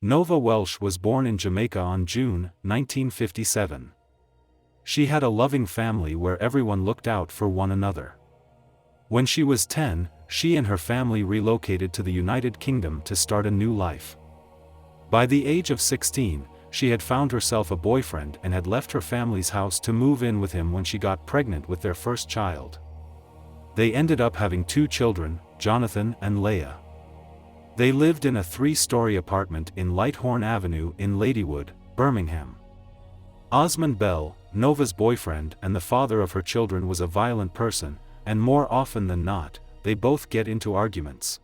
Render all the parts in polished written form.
Nova Welsh was born in Jamaica on June 1957. She had a loving family where everyone looked out for one another. When she was 10, she and her family relocated to the United Kingdom to start a new life. By the age of 16, she had found herself a boyfriend and had left her family's house to move in with him when she got pregnant with their first child. They ended up having 2 children, Jonathan and Leah. They lived in a 3-story apartment in Lighthorn Avenue in Ladywood, Birmingham. Osmond Bell, Nova's boyfriend and the father of her children, was a violent person, and more often than not, they both get into arguments.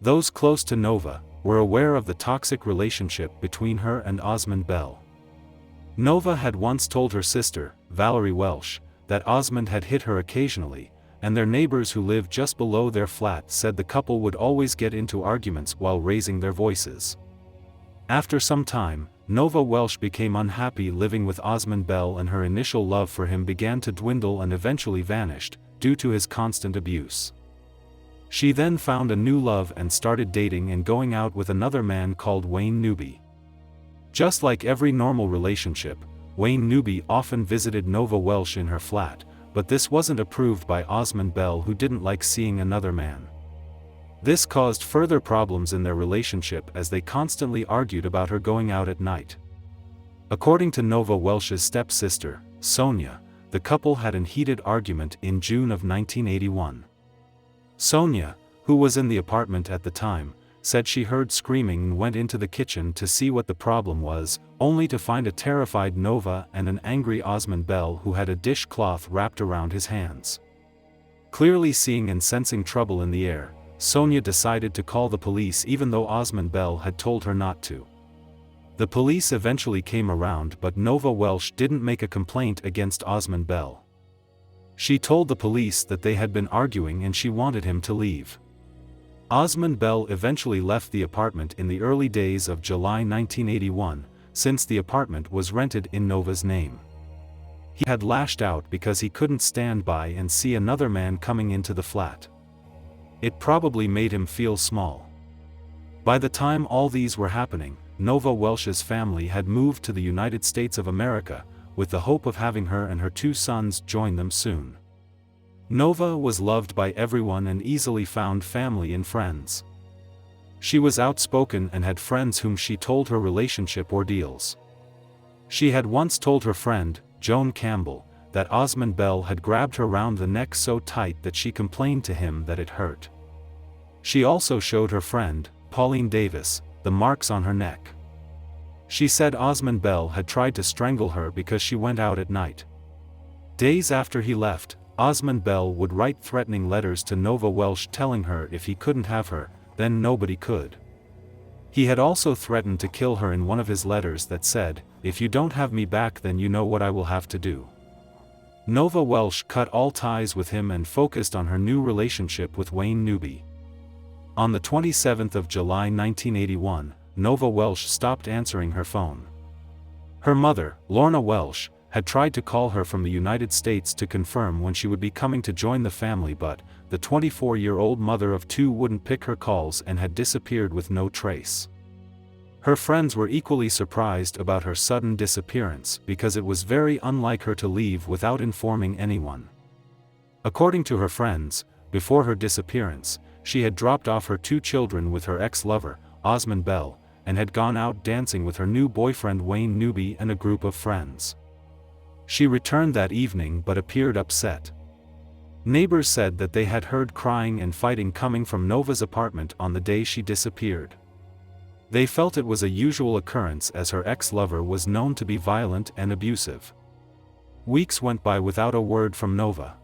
Those close to Nova were aware of the toxic relationship between her and Osmond Bell. Nova had once told her sister, Valerie Welsh, that Osmond had hit her occasionally, and their neighbors who lived just below their flat said the couple would always get into arguments while raising their voices. After some time, Nova Welsh became unhappy living with Osmond Bell, and her initial love for him began to dwindle and eventually vanished, due to his constant abuse. She then found a new love and started dating and going out with another man called Wayne Newby. Just like every normal relationship, Wayne Newby often visited Nova Welsh in her flat, but this wasn't approved by Osmond Bell, who didn't like seeing another man. This caused further problems in their relationship as they constantly argued about her going out at night. According to Nova Welsh's stepsister, Sonia, the couple had a heated argument in June of 1981. Sonia, who was in the apartment at the time, said she heard screaming and went into the kitchen to see what the problem was, only to find a terrified Nova and an angry Osmond Bell who had a dishcloth wrapped around his hands. Clearly seeing and sensing trouble in the air, Sonia decided to call the police even though Osmond Bell had told her not to. The police eventually came around, but Nova Welsh didn't make a complaint against Osmond Bell. She told the police that they had been arguing and she wanted him to leave. Osmond Bell eventually left the apartment in the early days of July 1981, since the apartment was rented in Nova's name. He had lashed out because he couldn't stand by and see another man coming into the flat. It probably made him feel small. By the time all these were happening, Nova Welsh's family had moved to the United States of America, with the hope of having her and her 2 sons join them soon. Nova was loved by everyone and easily found family and friends. She was outspoken and had friends whom she told her relationship ordeals. She had once told her friend, Joan Campbell, that Osmond Bell had grabbed her round the neck so tight that she complained to him that it hurt. She also showed her friend, Pauline Davis, the marks on her neck. She said Osmond Bell had tried to strangle her because she went out at night. Days after he left, Osmond Bell would write threatening letters to Nova Welsh telling her if he couldn't have her, then nobody could. He had also threatened to kill her in one of his letters that said, "If you don't have me back, then you know what I will have to do." Nova Welsh cut all ties with him and focused on her new relationship with Wayne Newby. On the 27th of July 1981, Nova Welsh stopped answering her phone. Her mother, Lorna Welsh, had tried to call her from the United States to confirm when she would be coming to join the family, but the 24-year-old mother of 2 wouldn't pick her calls and had disappeared with no trace. Her friends were equally surprised about her sudden disappearance because it was very unlike her to leave without informing anyone. According to her friends, before her disappearance, she had dropped off her 2 children with her ex-lover, Osmond Bell, and had gone out dancing with her new boyfriend Wayne Newby and a group of friends. She returned that evening but appeared upset. Neighbors said that they had heard crying and fighting coming from Nova's apartment on the day she disappeared. They felt it was a usual occurrence as her ex-lover was known to be violent and abusive. Weeks went by without a word from Nova.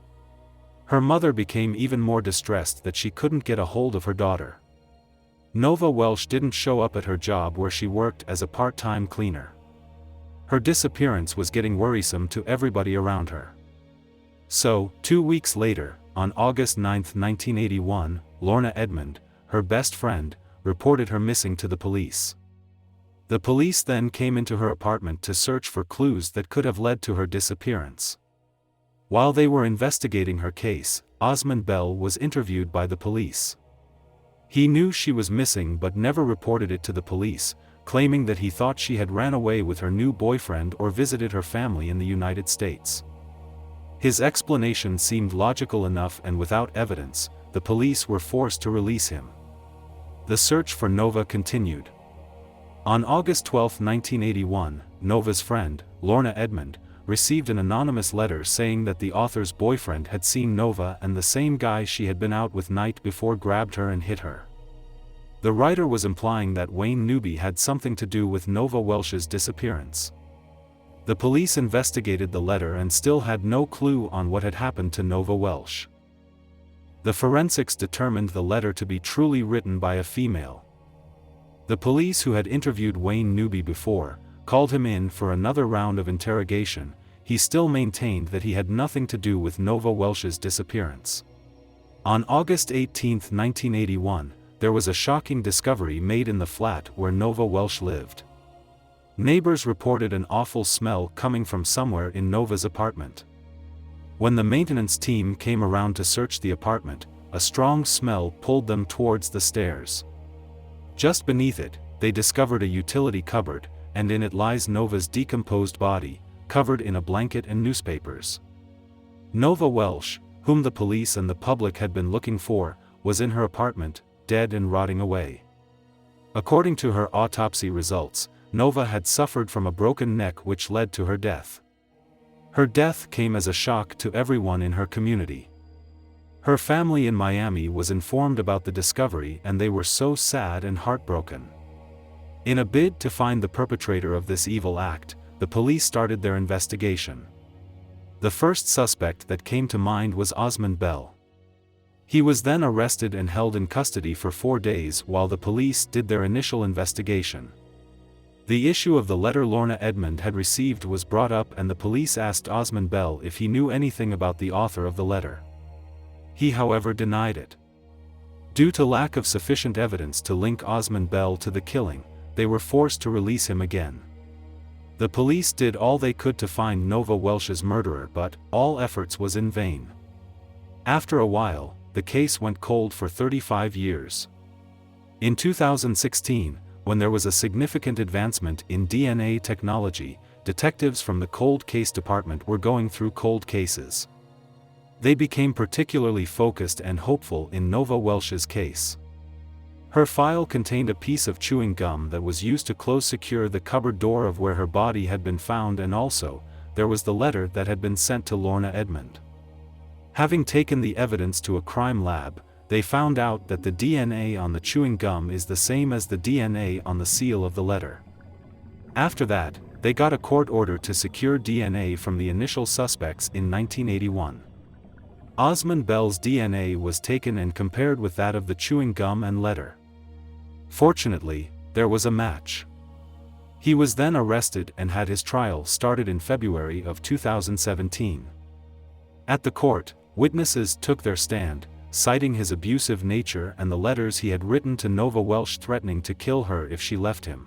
Her mother became even more distressed that she couldn't get a hold of her daughter. Nova Welsh didn't show up at her job where she worked as a part-time cleaner. Her disappearance was getting worrisome to everybody around her. So, 2 weeks later, on August 9, 1981, Lorna Edmond, her best friend, reported her missing to the police. The police then came into her apartment to search for clues that could have led to her disappearance. While they were investigating her case, Osmond Bell was interviewed by the police. He knew she was missing but never reported it to the police, claiming that he thought she had ran away with her new boyfriend or visited her family in the United States. His explanation seemed logical enough, and without evidence, the police were forced to release him. The search for Nova continued. On August 12, 1981, Nova's friend, Lorna Edmond, received an anonymous letter saying that the author's boyfriend had seen Nova and the same guy she had been out with night before grabbed her and hit her. The writer was implying that Wayne Newby had something to do with Nova Welsh's disappearance. The police investigated the letter and still had no clue on what had happened to Nova Welsh. The forensics determined the letter to be truly written by a female. The police, who had interviewed Wayne Newby before, called him in for another round of interrogation. He still maintained that he had nothing to do with Nova Welsh's disappearance. On August 18, 1981, there was a shocking discovery made in the flat where Nova Welsh lived. Neighbors reported an awful smell coming from somewhere in Nova's apartment. When the maintenance team came around to search the apartment, a strong smell pulled them towards the stairs. Just beneath it, they discovered a utility cupboard, and in it lies Nova's decomposed body, covered in a blanket and newspapers. Nova Welsh, whom the police and the public had been looking for, was in her apartment, dead and rotting away. According to her autopsy results, Nova had suffered from a broken neck which led to her death. Her death came as a shock to everyone in her community. Her family in Miami was informed about the discovery, and they were so sad and heartbroken. In a bid to find the perpetrator of this evil act, the police started their investigation. The first suspect that came to mind was Osmond Bell. He was then arrested and held in custody for 4 days while the police did their initial investigation. The issue of the letter Lorna Edmond had received was brought up, and the police asked Osmond Bell if he knew anything about the author of the letter. He, however, denied it. Due to lack of sufficient evidence to link Osmond Bell to the killing, they were forced to release him again. The police did all they could to find Nova Welsh's murderer, but all efforts was in vain. After a while, the case went cold for 35 years. In 2016, when there was a significant advancement in DNA technology, detectives from the cold case department were going through cold cases. They became particularly focused and hopeful in Nova Welsh's case. Her file contained a piece of chewing gum that was used to close secure the cupboard door of where her body had been found, and also, there was the letter that had been sent to Lorna Edmond. Having taken the evidence to a crime lab, they found out that the DNA on the chewing gum is the same as the DNA on the seal of the letter. After that, they got a court order to secure DNA from the initial suspects in 1981. Osmond Bell's DNA was taken and compared with that of the chewing gum and letter. Fortunately, there was a match. He was then arrested and had his trial started in February of 2017. At the court, witnesses took their stand, citing his abusive nature and the letters he had written to Nova Welsh threatening to kill her if she left him.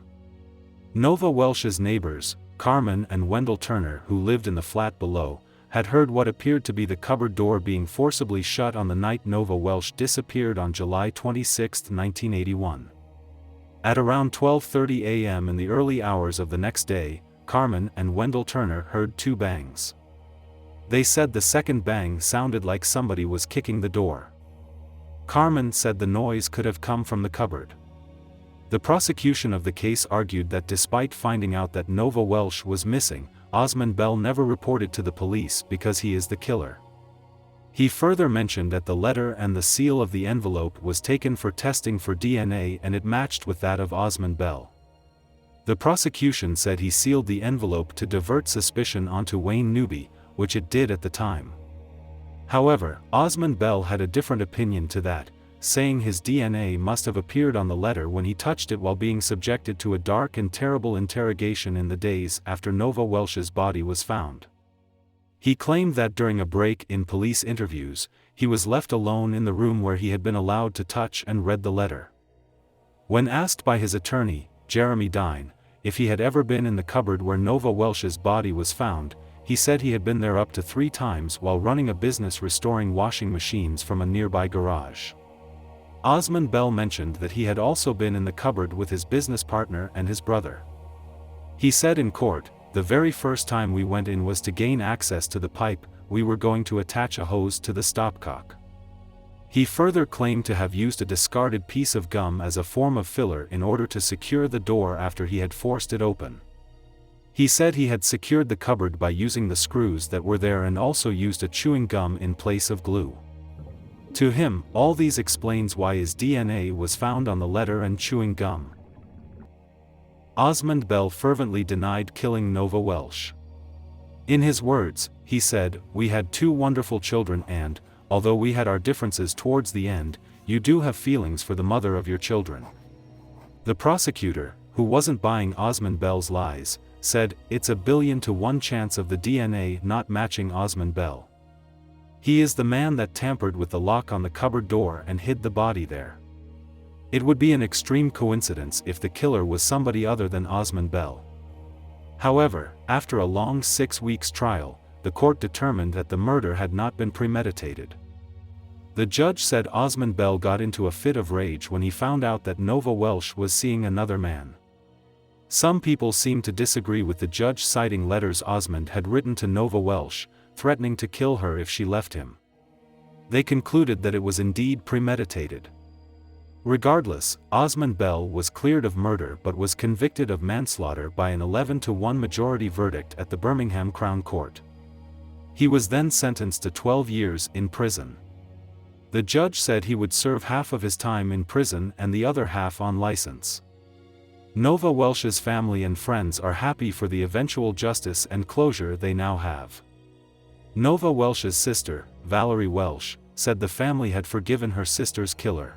Nova Welsh's neighbors, Carmen and Wendell Turner, who lived in the flat below, had heard what appeared to be the cupboard door being forcibly shut on the night Nova Welsh disappeared on July 26, 1981. At around 12:30 a.m. in the early hours of the next day, Carmen and Wendell Turner heard 2 bangs. They said the second bang sounded like somebody was kicking the door. Carmen said the noise could have come from the cupboard. The prosecution of the case argued that despite finding out that Nova Welsh was missing, Osmond Bell never reported to the police because he is the killer. He further mentioned that the letter and the seal of the envelope was taken for testing for DNA and it matched with that of Osmond Bell. The prosecution said he sealed the envelope to divert suspicion onto Wayne Newby, which it did at the time. However, Osmond Bell had a different opinion to that, saying his DNA must have appeared on the letter when he touched it while being subjected to a dark and terrible interrogation in the days after Nova Welsh's body was found. He claimed that during a break in police interviews, he was left alone in the room where he had been allowed to touch and read the letter. When asked by his attorney, Jeremy Dine, if he had ever been in the cupboard where Nova Welsh's body was found, he said he had been there up to 3 times while running a business restoring washing machines from a nearby garage. Osmond Bell mentioned that he had also been in the cupboard with his business partner and his brother. He said in court, "The very first time we went in was to gain access to the pipe, we were going to attach a hose to the stopcock." He further claimed to have used a discarded piece of gum as a form of filler in order to secure the door after he had forced it open. He said he had secured the cupboard by using the screws that were there and also used a chewing gum in place of glue. To him, all these explains why his DNA was found on the letter and chewing gum. Osmond Bell fervently denied killing Nova Welsh. In his words, he said, "We had 2 wonderful children and, although we had our differences towards the end, you do have feelings for the mother of your children." The prosecutor, who wasn't buying Osmond Bell's lies, said, "It's a 1,000,000,000 to 1 chance of the DNA not matching Osmond Bell. He is the man that tampered with the lock on the cupboard door and hid the body there. It would be an extreme coincidence if the killer was somebody other than Osmond Bell." However, after a long 6 weeks trial, the court determined that the murder had not been premeditated. The judge said Osmond Bell got into a fit of rage when he found out that Nova Welsh was seeing another man. Some people seemed to disagree with the judge, citing letters Osmond had written to Nova Welsh, threatening to kill her if she left him. They concluded that it was indeed premeditated. Regardless, Osmond Bell was cleared of murder but was convicted of manslaughter by an 11-to-1 majority verdict at the Birmingham Crown Court. He was then sentenced to 12 years in prison. The judge said he would serve half of his time in prison and the other half on license. Nova Welsh's family and friends are happy for the eventual justice and closure they now have. Nova Welsh's sister, Valerie Welsh, said the family had forgiven her sister's killer.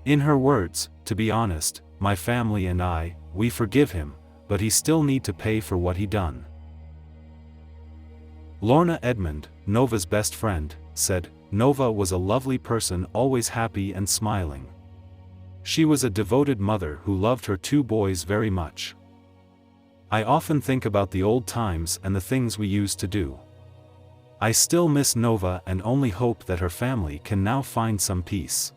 In her words, "To be honest, my family and I, we forgive him, but he still need to pay for what he done." Lorna Edmond, Nova's best friend, said, "Nova was a lovely person, always happy and smiling. She was a devoted mother who loved her 2 boys very much. I often think about the old times and the things we used to do. I still miss Nova and only hope that her family can now find some peace.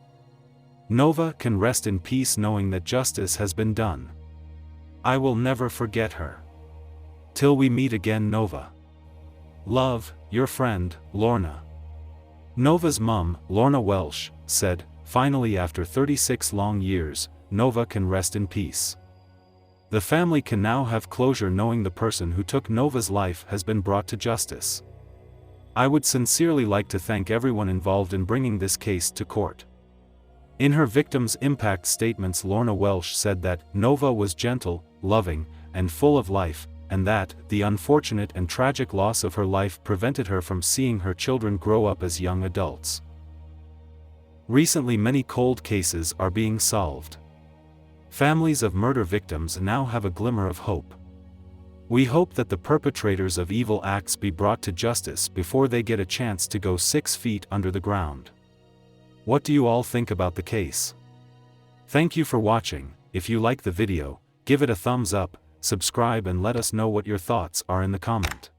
Nova can rest in peace knowing that justice has been done. I will never forget her. Till we meet again, Nova. Love, your friend, Lorna." Nova's mum, Lorna Welsh, said, "Finally, after 36 long years, Nova can rest in peace. The family can now have closure knowing the person who took Nova's life has been brought to justice. I would sincerely like to thank everyone involved in bringing this case to court." In her victim's impact statements, Lorna Welsh said that Nova was gentle, loving, and full of life, and that the unfortunate and tragic loss of her life prevented her from seeing her children grow up as young adults. Recently, many cold cases are being solved. Families of murder victims now have a glimmer of hope. We hope that the perpetrators of evil acts be brought to justice before they get a chance to go 6 feet under the ground. What do you all think about the case? Thank you for watching. If you like the video, give it a thumbs up, subscribe and let us know what your thoughts are in the comment.